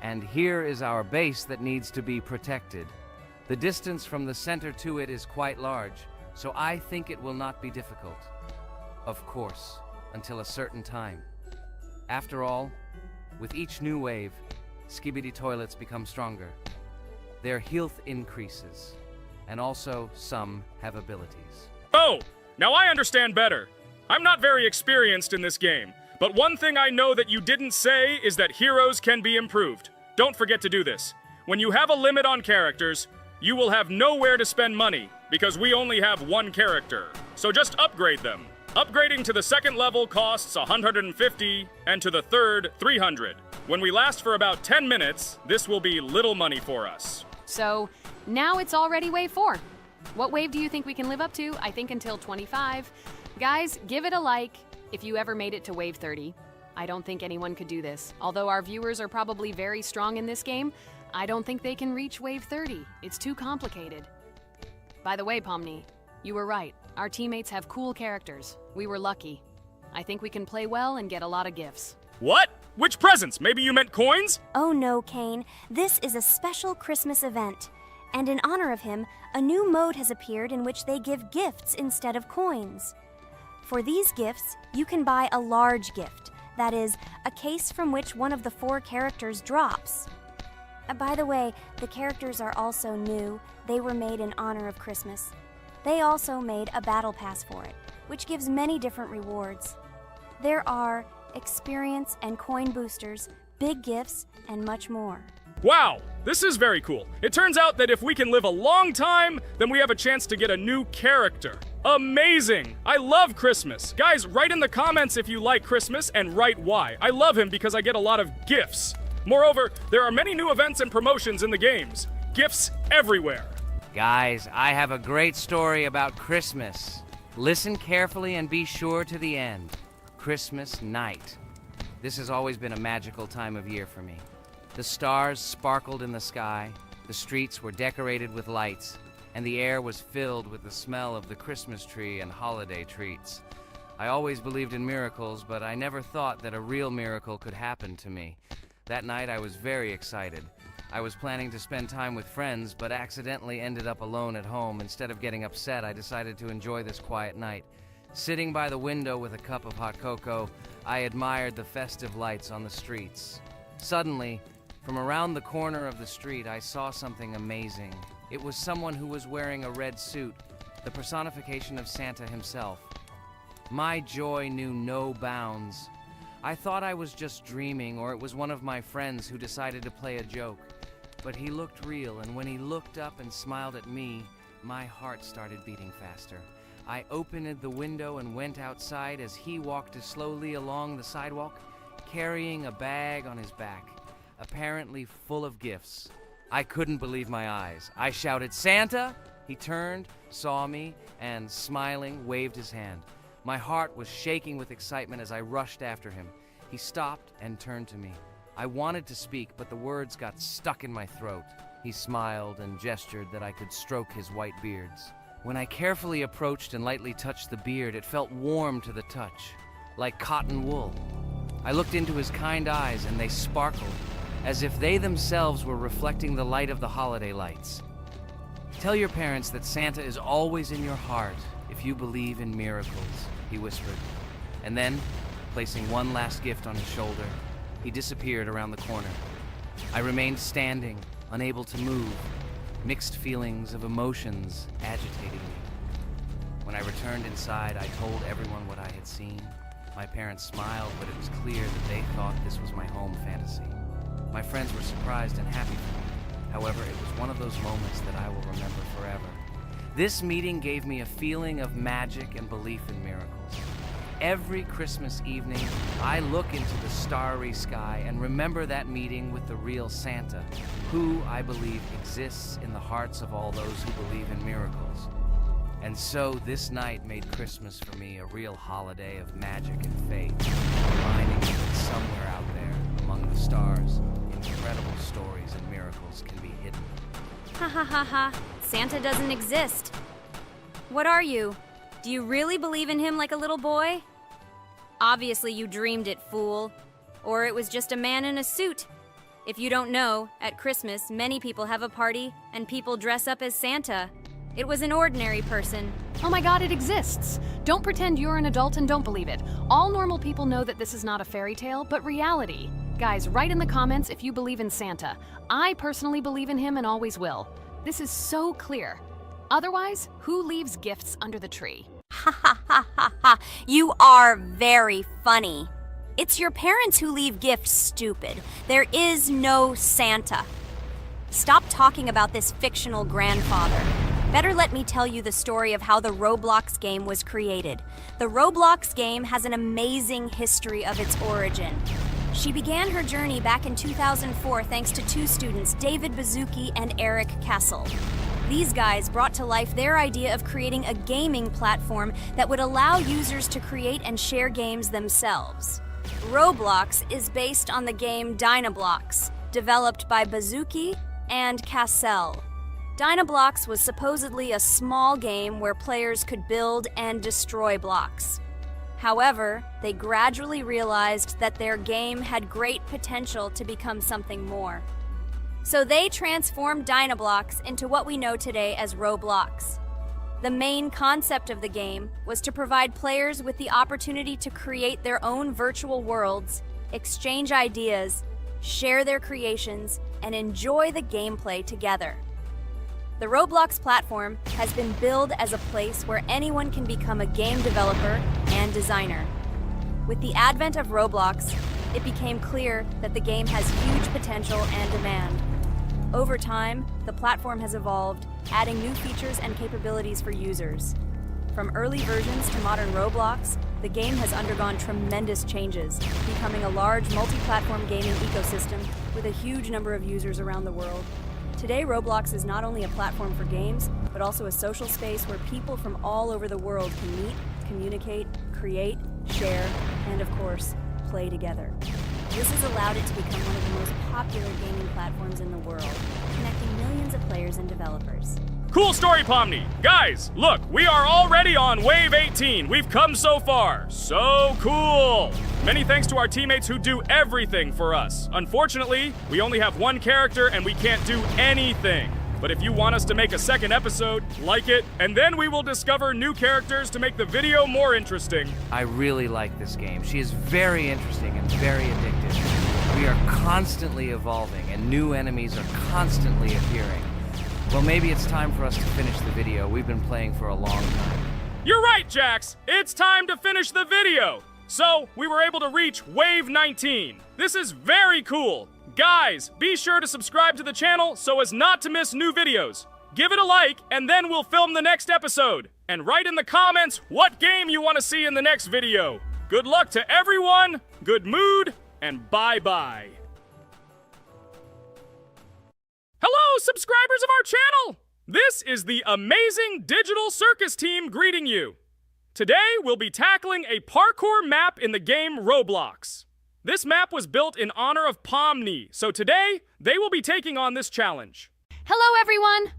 And here is our base that needs to be protected. The distance from the center to it is quite large, so I think it will not be difficult. Of course, until a certain time. After all, with each new wave, Skibidi Toilets become stronger. Their health increases, and also some have abilities. Oh, now I understand better. I'm not very experienced in this game, but one thing I know that you didn't say is that heroes can be improved. Don't forget to do this. when you have a limit on characters, you will have nowhere to spend money because we only have one character. So just upgrade them. Upgrading to the second level costs 150 and to the third 300. When we last for about 10 minutes, this will be little money for us. So now it's already wave 4. What wave do you think we can live up to? I think until 25. Guys, give it a like if you ever made it to wave 30. I don't think anyone could do this. Although our viewers are probably very strong in this game, I don't think they can reach wave 30. It's too complicated. By the way, Pomni, you were right. Our teammates have cool characters. We were lucky. I think we can play well and get a lot of gifts. What? Which presents? Maybe you meant coins? Oh no, Kane. This is a special Christmas event. And in honor of him, a new mode has appeared in which they give gifts instead of coins. For these gifts, you can buy a large gift. That is, a case from which one of the 4 characters drops. By the way, the characters are also new. They were made in honor of Christmas. They also made a battle pass for it, which gives many different rewards. There are experience and coin boosters, big gifts, and much more. Wow, this is very cool. It turns out that if we can live a long time, then we have a chance to get a new character. Amazing! I love Christmas. Guys, write in the comments if you like Christmas and write why. I love him because I get a lot of gifts. Moreover, there are many new events and promotions in the games. Gifts everywhere. Guys, I have a great story about Christmas. Listen carefully and be sure to the end. Christmas night. This has always been a magical time of year for me. The stars sparkled in the sky, the streets were decorated with lights, and the air was filled with the smell of the Christmas tree and holiday treats. I always believed in miracles, but I never thought that a real miracle could happen to me. That night I was very excited. I was planning to spend time with friends, but accidentally ended up alone at home. Instead of getting upset, I decided to enjoy this quiet night. Sitting by the window with a cup of hot cocoa, I admired the festive lights on the streets. Suddenly, from around the corner of the street, I saw something amazing. It was someone who was wearing a red suit, the personification of Santa himself. My joy knew no bounds. I thought I was just dreaming, or it was one of my friends who decided to play a joke. But he looked real, and when he looked up and smiled at me, my heart started beating faster. I opened the window and went outside as he walked slowly along the sidewalk, carrying a bag on his back, apparently full of gifts. I couldn't believe my eyes. I shouted, "Santa!" He turned, saw me, and smiling, waved his hand. My heart was shaking with excitement as I rushed after him. He stopped and turned to me. I wanted to speak, but the words got stuck in my throat. He smiled and gestured that I could stroke his white beards. When I carefully approached and lightly touched the beard, it felt warm to the touch, like cotton wool. I looked into his kind eyes, and they sparkled, as if they themselves were reflecting the light of the holiday lights. "Tell your parents that Santa is always in your heart if you believe in miracles," he whispered. And then, placing one last gift on his shoulder, he disappeared around the corner. I remained standing, unable to move, mixed feelings of emotions agitating me. When I returned inside, I told everyone what I had seen. My parents smiled, but it was clear that they thought this was my home fantasy. My friends were surprised and happy for me. However, it was one of those moments that I will remember forever. This meeting gave me a feeling of magic and belief in miracles. Every Christmas evening, I look into the starry sky and remember that meeting with the real Santa, who, I believe, exists in the hearts of all those who believe in miracles. And so this night made Christmas for me a real holiday of magic and faith, reminding me that somewhere out there, among the stars, incredible stories and miracles can be hidden. Ha ha ha ha. Santa doesn't exist. What are you? Do you really believe in him like a little boy? Obviously you dreamed it, fool. Or it was just a man in a suit. If you don't know, at Christmas, many people have a party and people dress up as Santa. It was an ordinary person. Oh my god, it exists! Don't pretend you're an adult and don't believe it. All normal people know that this is not a fairy tale, but reality. Guys, write in the comments if you believe in Santa. I personally believe in him and always will. This is so clear. Otherwise, who leaves gifts under the tree? Ha ha ha ha ha. You are very funny. It's your parents who leave gifts, stupid. There is no Santa. Stop talking about this fictional grandfather. Better let me tell you the story of how the Roblox game was created. The Roblox game has an amazing history of its origin. She began her journey back in 2004 thanks to two students, David Bazuki and Eric Castle. These guys brought to life their idea of creating a gaming platform that would allow users to create and share games themselves. Roblox is based on the game Dynablox, developed by Bazuki and Castle. Dynablox was supposedly a small game where players could build and destroy blocks. However, they gradually realized that their game had great potential to become something more. So they transformed Dynablox into what we know today as Roblox. The main concept of the game was to provide players with the opportunity to create their own virtual worlds, exchange ideas, share their creations, and enjoy the gameplay together. The Roblox platform has been billed as a place where anyone can become a game developer and designer. With the advent of Roblox, it became clear that the game has huge potential and demand. Over time, the platform has evolved, adding new features and capabilities for users. From early versions to modern Roblox, the game has undergone tremendous changes, becoming a large multi-platform gaming ecosystem with a huge number of users around the world. Today, Roblox is not only a platform for games, but also a social space where people from all over the world can meet, communicate, create, share, and of course, play together. This has allowed it to become one of the most popular gaming platforms in the world, connecting millions of players and developers. Cool story, Pomni. Guys, look, we are already on Wave 18. We've come so far. So cool. Many thanks to our teammates who do everything for us. Unfortunately, we only have one character and we can't do anything. But if you want us to make a second episode, like it, and then we will discover new characters to make the video more interesting. I really like this game. She is very interesting and very addictive. We are constantly evolving and new enemies are constantly appearing. Well, maybe it's time for us to finish the video. We've been playing for a long time. You're right, Jax. It's time to finish the video. So, we were able to reach Wave 19. This is very cool. Guys, be sure to subscribe to the channel so as not to miss new videos. Give it a like, and then we'll film the next episode. And write in the comments what game you want to see in the next video. Good luck to everyone, good mood, and bye-bye. Hello, subscribers of our channel! This is the amazing Digital Circus team greeting you. Today, we'll be tackling a parkour map in the game Roblox. This map was built in honor of Pomni, so today, they will be taking on this challenge. Hello, everyone!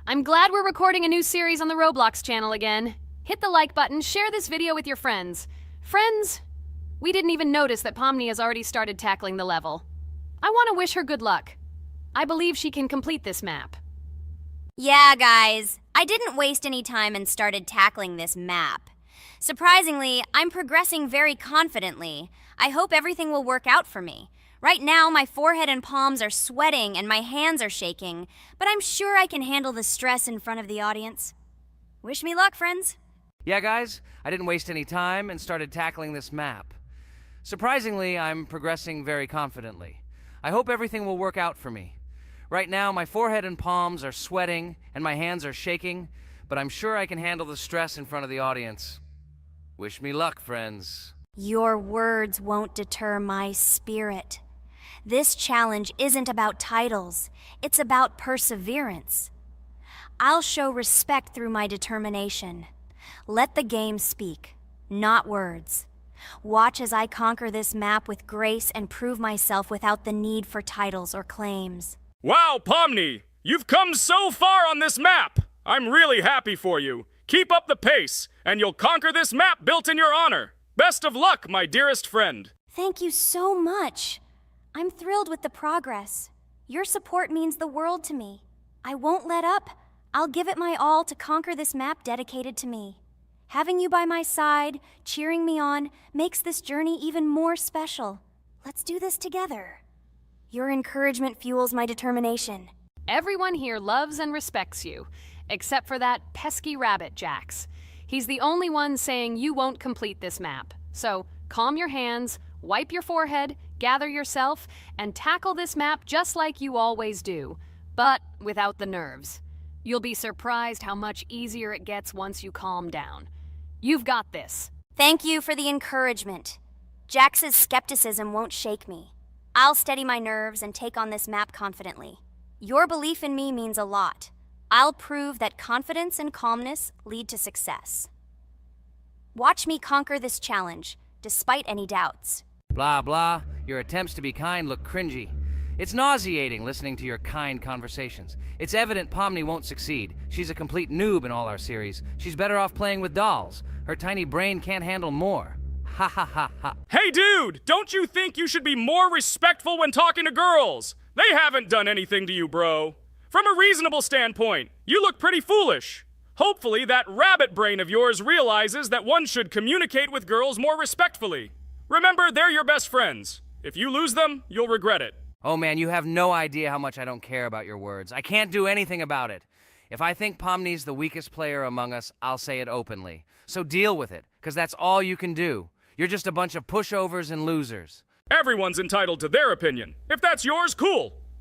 I'm glad we're recording a new series on the Roblox channel again. Hit the like button, share this video with your friends. Friends, we didn't even notice that Pomni has already started tackling the level. I want to wish her good luck. I believe she can complete this map. Yeah, guys, I didn't waste any time and started tackling this map. Surprisingly, I'm progressing very confidently. I hope everything will work out for me. Right now, my forehead and palms are sweating and my hands are shaking, but I'm sure I can handle the stress in front of the audience. Wish me luck, friends. Yeah, guys, I didn't waste any time and started tackling this map. Surprisingly, I'm progressing very confidently. I hope everything will work out for me. Right now, my forehead and palms are sweating and my hands are shaking, but I'm sure I can handle the stress in front of the audience. Wish me luck, friends. Your words won't deter my spirit. This challenge isn't about titles, it's about perseverance. I'll show respect through my determination. Let the game speak, not words. Watch as I conquer this map with grace and prove myself without the need for titles or claims. Wow, Pomni! You've come so far on this map! I'm really happy for you. Keep up the pace, and you'll conquer this map built in your honor. Best of luck, my dearest friend. Thank you so much. I'm thrilled with the progress. Your support means the world to me. I won't let up. I'll give it my all to conquer this map dedicated to me. Having you by my side, cheering me on, makes this journey even more special. Let's do this together. Your encouragement fuels my determination. Everyone here loves and respects you, except for that pesky rabbit, Jax. He's the only one saying you won't complete this map. So, calm your hands, wipe your forehead, gather yourself, and tackle this map just like you always do. but without the nerves. You'll be surprised how much easier it gets once you calm down. You've got this. Thank you for the encouragement. Jax's skepticism won't shake me. I'll steady my nerves and take on this map confidently. Your belief in me means a lot. I'll prove that confidence and calmness lead to success. Watch me conquer this challenge, despite any doubts. Blah, blah. Your attempts to be kind look cringy. It's nauseating listening to your kind conversations. It's evident Pomni won't succeed. She's a complete noob in all our series. She's better off playing with dolls. Her tiny brain can't handle more. Ha ha ha ha. Hey dude, don't you think you should be more respectful when talking to girls? They haven't done anything to you, bro. From a reasonable standpoint, you look pretty foolish. Hopefully that rabbit brain of yours realizes that one should communicate with girls more respectfully. Remember, they're your best friends. If you lose them, you'll regret it. Oh man, you have no idea how much I don't care about your words. I can't do anything about it. If I think Pomni's the weakest player among us, I'll say it openly. So deal with it, because that's all you can do. You're just a bunch of pushovers and losers. Everyone's entitled to their opinion. If that's yours, cool.